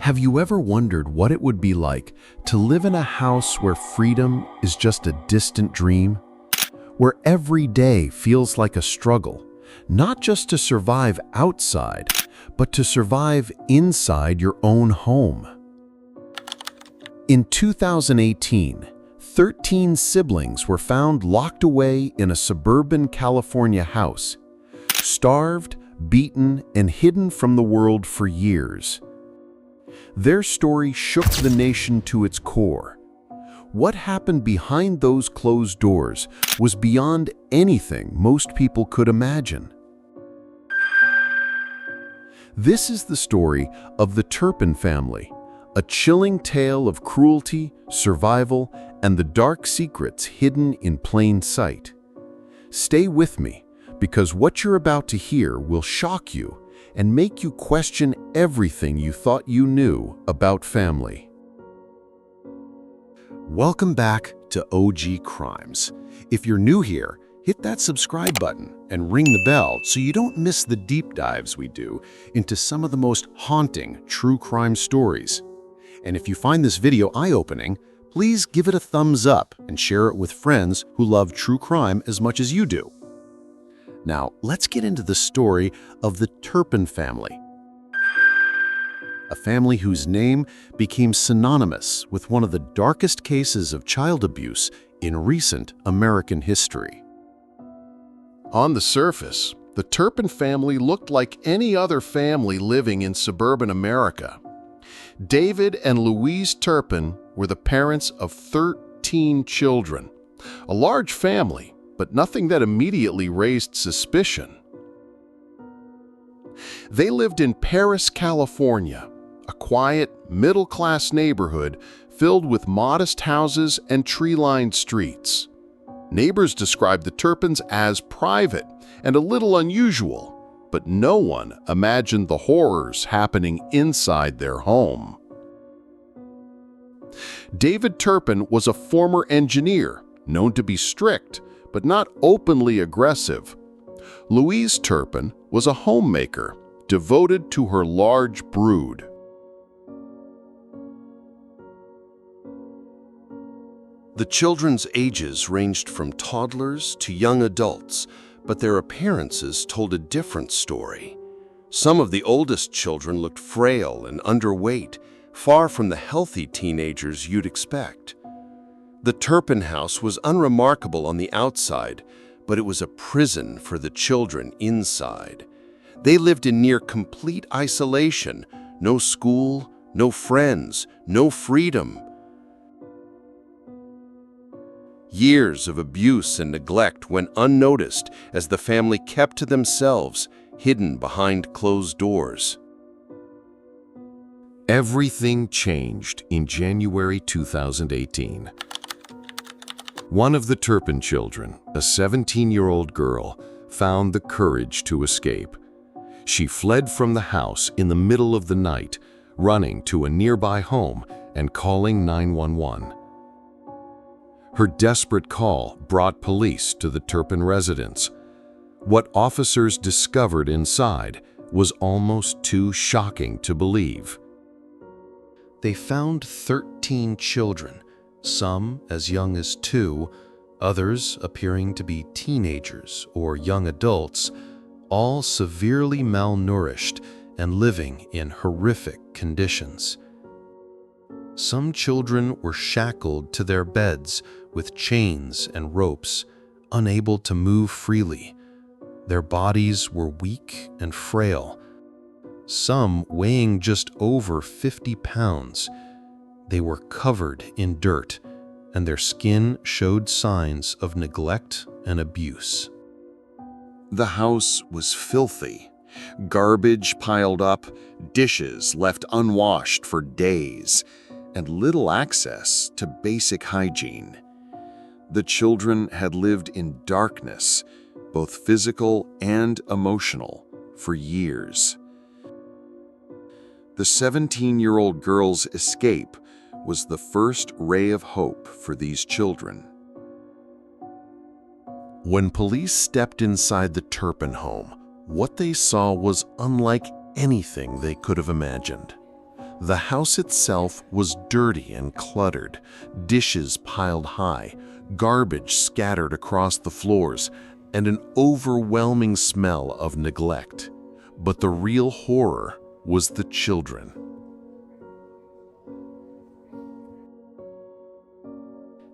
Have you ever wondered what it would be like to live in a house where freedom is just a distant dream? Where every day feels like a struggle, not just to survive outside, but to survive inside your own home. In 2018, 13 siblings were found locked away in a suburban California house, starved, beaten, and hidden from the world for years. Their story shook the nation to its core. What happened behind those closed doors was beyond anything most people could imagine. This is the story of the Turpin family, a chilling tale of cruelty, survival, and the dark secrets hidden in plain sight. Stay with me, because what you're about to hear will shock you and make you question everything you thought you knew about family. Welcome back to OG Crimes. If you're new here, hit that subscribe button and ring the bell so you don't miss the deep dives we do into some of the most haunting true crime stories. And if you find this video eye-opening, please give it a thumbs up and share it with friends who love true crime as much as you do. Now, let's get into the story of the Turpin family, a family whose name became synonymous with one of the darkest cases of child abuse in recent American history. On the surface, the Turpin family looked like any other family living in suburban America. David and Louise Turpin were the parents of 13 children, a large family, but nothing that immediately raised suspicion. They lived in Paris, California, a quiet, middle-class neighborhood filled with modest houses and tree-lined streets. Neighbors described the Turpins as private and a little unusual, but no one imagined the horrors happening inside their home. David Turpin was a former engineer, known to be strict, but not openly aggressive. Louise Turpin was a homemaker, devoted to her large brood. The children's ages ranged from toddlers to young adults, but their appearances told a different story. Some of the oldest children looked frail and underweight, far from the healthy teenagers you'd expect. The Turpin house was unremarkable on the outside, but it was a prison for the children inside. They lived in near complete isolation, no school, no friends, no freedom. Years of abuse and neglect went unnoticed as the family kept to themselves, hidden behind closed doors. Everything changed in January 2018. One of the Turpin children, a 17-year-old girl, found the courage to escape. She fled from the house in the middle of the night, running to a nearby home and calling 911. Her desperate call brought police to the Turpin residence. What officers discovered inside was almost too shocking to believe. They found 13 children, some as young as 2, others appearing to be teenagers or young adults, all severely malnourished and living in horrific conditions. Some children were shackled to their beds with chains and ropes, unable to move freely. Their bodies were weak and frail, some weighing just over 50 pounds. They were covered in dirt, and their skin showed signs of neglect and abuse. The house was filthy. Garbage piled up, dishes left unwashed for days, and little access to basic hygiene. The children had lived in darkness, both physical and emotional, for years. The 17-year-old girl's escape was the first ray of hope for these children. When police stepped inside the Turpin home, what they saw was unlike anything they could have imagined. The house itself was dirty and cluttered, dishes piled high, garbage scattered across the floors, and an overwhelming smell of neglect. But the real horror was the children.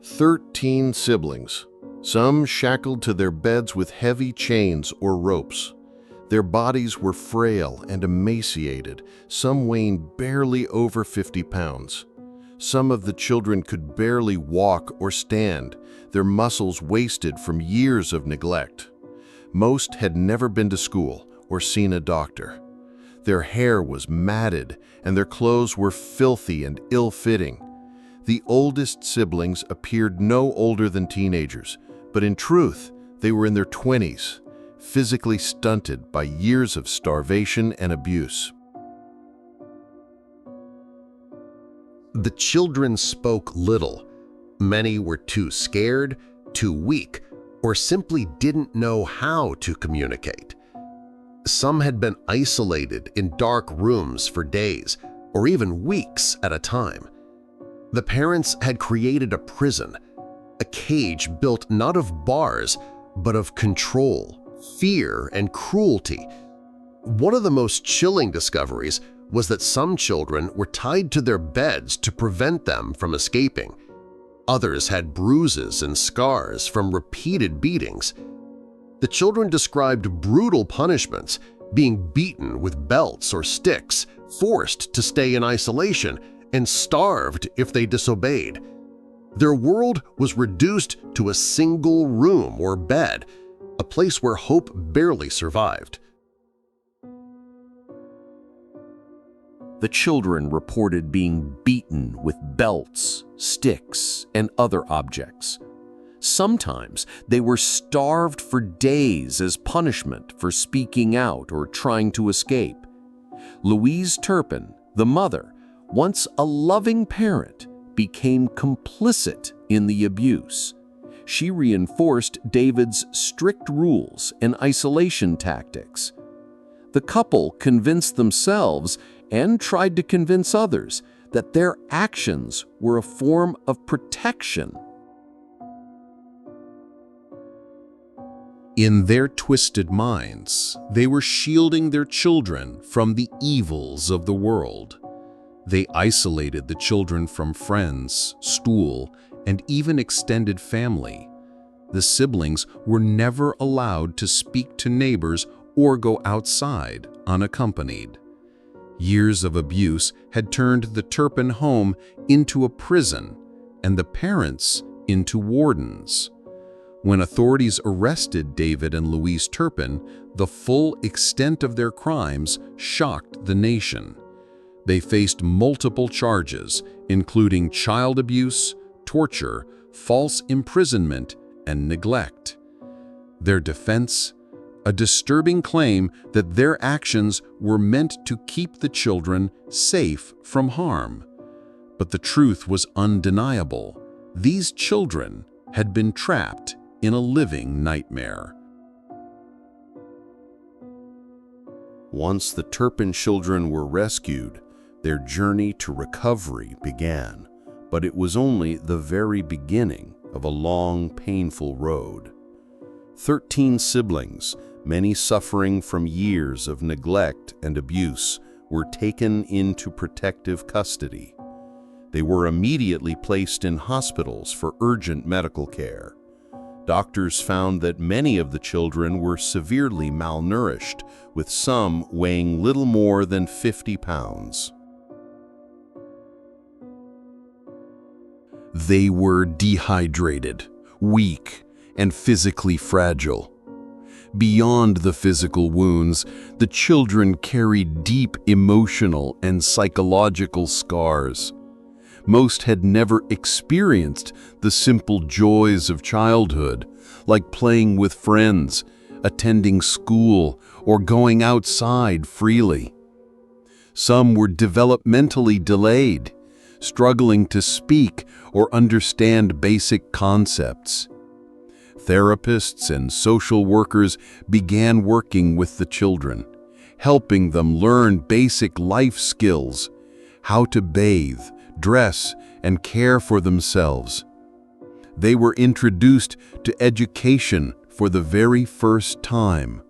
13 siblings, some shackled to their beds with heavy chains or ropes. Their bodies were frail and emaciated, some weighing barely over 50 pounds. Some of the children could barely walk or stand, their muscles wasted from years of neglect. Most had never been to school or seen a doctor. Their hair was matted and their clothes were filthy and ill-fitting. The oldest siblings appeared no older than teenagers, but in truth, they were in their 20s, physically stunted by years of starvation and abuse. The children spoke little. Many were too scared, too weak, or simply didn't know how to communicate. Some had been isolated in dark rooms for days, or even weeks at a time. The parents had created a prison, a cage built not of bars, but of control, fear, and cruelty. One of the most chilling discoveries was that some children were tied to their beds to prevent them from escaping. Others had bruises and scars from repeated beatings. The children described brutal punishments, being beaten with belts or sticks, forced to stay in isolation, and starved if they disobeyed. Their world was reduced to a single room or bed, a place where hope barely survived. The children reported being beaten with belts, sticks, and other objects. Sometimes they were starved for days as punishment for speaking out or trying to escape. Louise Turpin, the mother, once a loving parent, became complicit in the abuse. She reinforced David's strict rules and isolation tactics. The couple convinced themselves and tried to convince others that their actions were a form of protection. In their twisted minds, they were shielding their children from the evils of the world. They isolated the children from friends, school, and even extended family. The siblings were never allowed to speak to neighbors or go outside unaccompanied. Years of abuse had turned the Turpin home into a prison and the parents into wardens. When authorities arrested David and Louise Turpin, the full extent of their crimes shocked the nation. They faced multiple charges, including child abuse, torture, false imprisonment, and neglect. Their defense? A disturbing claim that their actions were meant to keep the children safe from harm. But the truth was undeniable. These children had been trapped in a living nightmare. Once the Turpin children were rescued, their journey to recovery began, but it was only the very beginning of a long, painful road. 13 siblings, many suffering from years of neglect and abuse, were taken into protective custody. They were immediately placed in hospitals for urgent medical care. Doctors found that many of the children were severely malnourished, with some weighing little more than 50 pounds. They were dehydrated, weak, and physically fragile. Beyond the physical wounds, the children carried deep emotional and psychological scars. Most had never experienced the simple joys of childhood, like playing with friends, attending school, or going outside freely. Some were developmentally delayed, struggling to speak or understand basic concepts. Therapists and social workers began working with the children, helping them learn basic life skills, how to bathe, dress, and care for themselves. They were introduced to education for the very first time.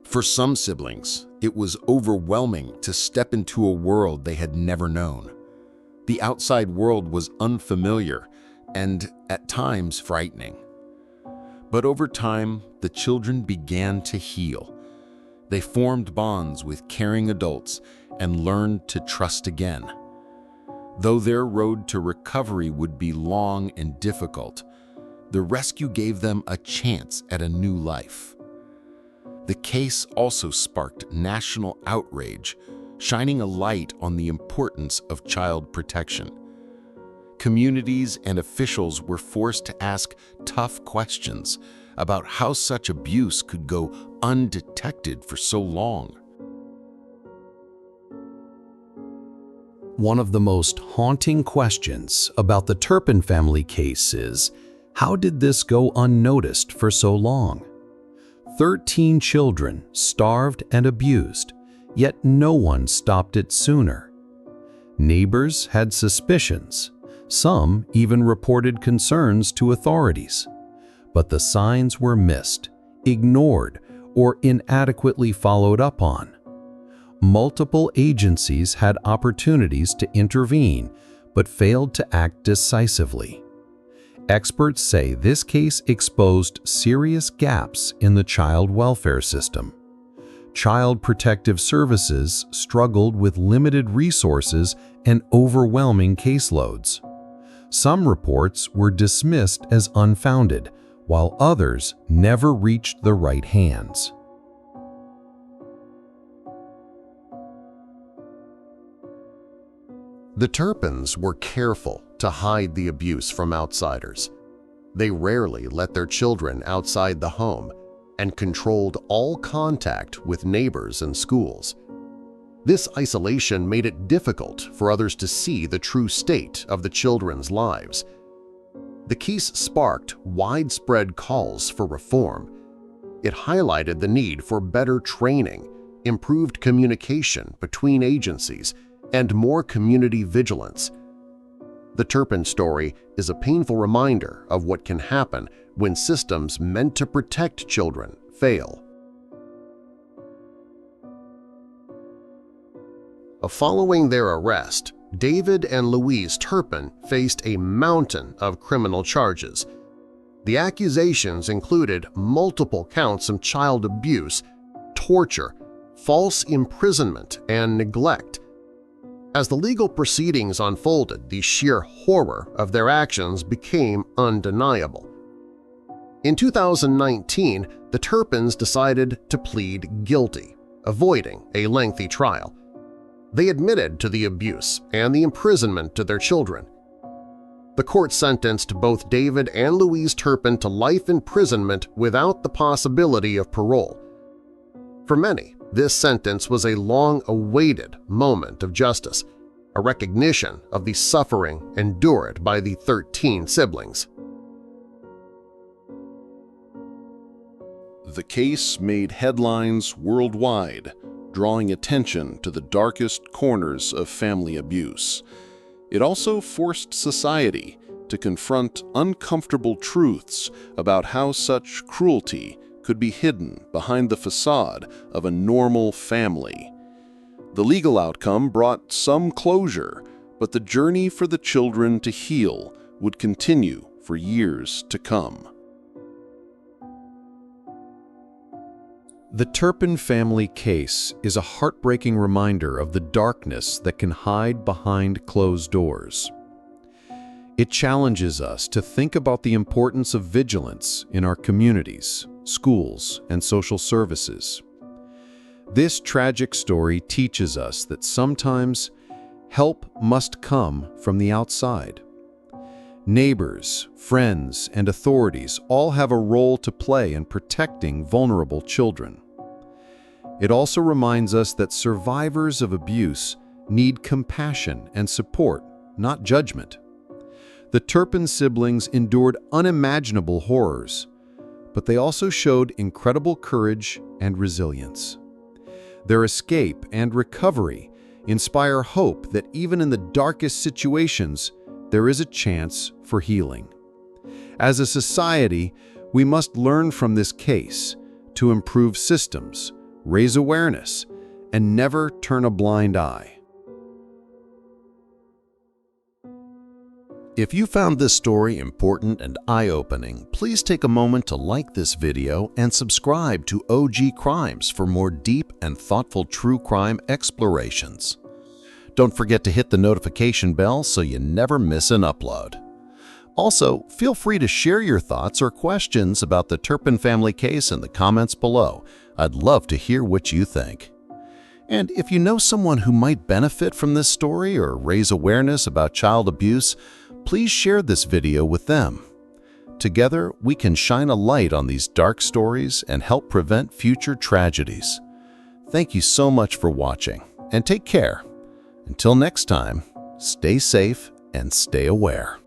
For some siblings, it was overwhelming to step into a world they had never known. The outside world was unfamiliar and, at times, frightening. But over time, the children began to heal. They formed bonds with caring adults and learned to trust again. Though their road to recovery would be long and difficult, the rescue gave them a chance at a new life. The case also sparked national outrage, shining a light on the importance of child protection. Communities and officials were forced to ask tough questions about how such abuse could go undetected for so long. One of the most haunting questions about the Turpin family case is, how did this go unnoticed for so long? 13 children starved and abused, yet no one stopped it sooner. Neighbors had suspicions. Some even reported concerns to authorities. But the signs were missed, ignored, or inadequately followed up on. Multiple agencies had opportunities to intervene, but failed to act decisively. Experts say this case exposed serious gaps in the child welfare system. Child Protective Services struggled with limited resources and overwhelming caseloads. Some reports were dismissed as unfounded, while others never reached the right hands. The Turpins were careful to hide the abuse from outsiders. They rarely let their children outside the home and controlled all contact with neighbors and schools. This isolation made it difficult for others to see the true state of the children's lives. The case sparked widespread calls for reform. It highlighted the need for better training, improved communication between agencies, and more community vigilance. The Turpin story is a painful reminder of what can happen when systems meant to protect children fail. Following their arrest, David and Louise Turpin faced a mountain of criminal charges. The accusations included multiple counts of child abuse, torture, false imprisonment, and neglect. As the legal proceedings unfolded, the sheer horror of their actions became undeniable. In 2019, the Turpins decided to plead guilty, avoiding a lengthy trial. They admitted to the abuse and the imprisonment to their children. The court sentenced both David and Louise Turpin to life imprisonment without the possibility of parole. For many, this sentence was a long-awaited moment of justice, a recognition of the suffering endured by the 13 siblings. The case made headlines worldwide, drawing attention to the darkest corners of family abuse. It also forced society to confront uncomfortable truths about how such cruelty could be hidden behind the facade of a normal family. The legal outcome brought some closure, but the journey for the children to heal would continue for years to come. The Turpin family case is a heartbreaking reminder of the darkness that can hide behind closed doors. It challenges us to think about the importance of vigilance in our communities, schools, and social services. This tragic story teaches us that sometimes help must come from the outside. Neighbors, friends, and authorities all have a role to play in protecting vulnerable children. It also reminds us that survivors of abuse need compassion and support, not judgment. The Turpin siblings endured unimaginable horrors, but they also showed incredible courage and resilience. Their escape and recovery inspire hope that even in the darkest situations, there is a chance for healing. As a society, we must learn from this case to improve systems, raise awareness, and never turn a blind eye. If you found this story important and eye-opening, please take a moment to like this video and subscribe to OG Crimes for more deep and thoughtful true crime explorations. Don't forget to hit the notification bell so you never miss an upload. Also, feel free to share your thoughts or questions about the Turpin family case in the comments below. I'd love to hear what you think. And if you know someone who might benefit from this story or raise awareness about child abuse, please share this video with them. Together, we can shine a light on these dark stories and help prevent future tragedies. Thank you so much for watching, and take care. Until next time, stay safe and stay aware.